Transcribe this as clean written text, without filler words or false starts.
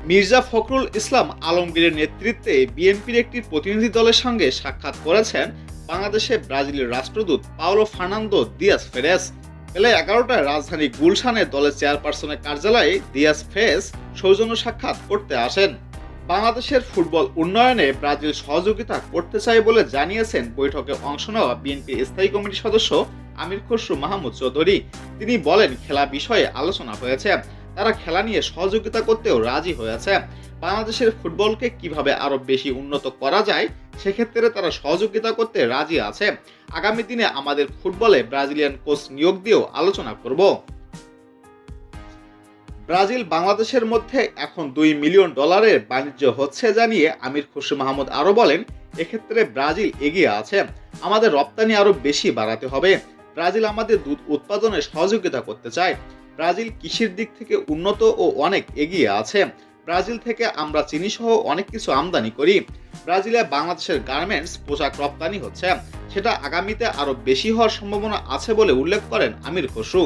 মির্জা ফখরুল ইসলাম আলমগীরের নেতৃত্বে বিএনপির একটি প্রতিনিধি দলের সঙ্গে সাক্ষাৎ করেছেন বাংলাদেশে ব্রাজিলের রাষ্ট্রদূত পাওলো ফার্নান্দো দিয়াস ফেরেস। বেলা 11টায় রাজধানী গুলশানে দলের চেয়ারপারসনের কার্যালয়ে দিয়াস ফেরেস সৌজন্য সাক্ষাৎ করতে আসেন। বাংলাদেশের ফুটবল উন্নয়নে ব্রাজিল সহযোগিতা করতে চায় বলে জানিয়েছেন বৈঠকে অংশ নেওয়া বিএনপির স্থায়ী কমিটির সদস্য আমির খসরু মাহমুদ চৌধুরী। তিনি বলেন, খেলা বিষয়ে আলোচনা হয়েছে, তারা খেলা নিয়ে সহযোগিতা করতেও রাজি হয়েছে। বাংলাদেশের ফুটবলকে কিভাবে আরো বেশি উন্নত করা যায় সেক্ষেত্রে তারা সহযোগিতা করতে রাজি আছে। আগামী দিনে আমাদের ফুটবলে ব্রাজিলিয়ান কোচ নিয়োগ দিয়েও আলোচনা করব। ব্রাজিল বাংলাদেশের মধ্যে এখন $2 মিলিয়ন বাণিজ্য হচ্ছে জানিয়ে আমির খসরু মাহমুদ আরো বলেন, এক্ষেত্রে ব্রাজিল এগিয়ে আছে, আমাদের রপ্তানি আরো বেশি বাড়াতে হবে। ব্রাজিল আমাদের দুধ উৎপাদনে সহযোগিতা করতে চায়। ব্রাজিল কৃষির দিক থেকে উন্নত ও অনেক এগিয়ে আছে। ব্রাজিল থেকে আমরা চিনি সহ অনেক কিছু আমদানি করি। ব্রাজিলে বাংলাদেশের গার্মেন্টস পোশাক রপ্তানি হচ্ছে, সেটা আগামীতে আরো বেশি হওয়ার সম্ভাবনা আছে বলে উল্লেখ করেন আমির খসরু।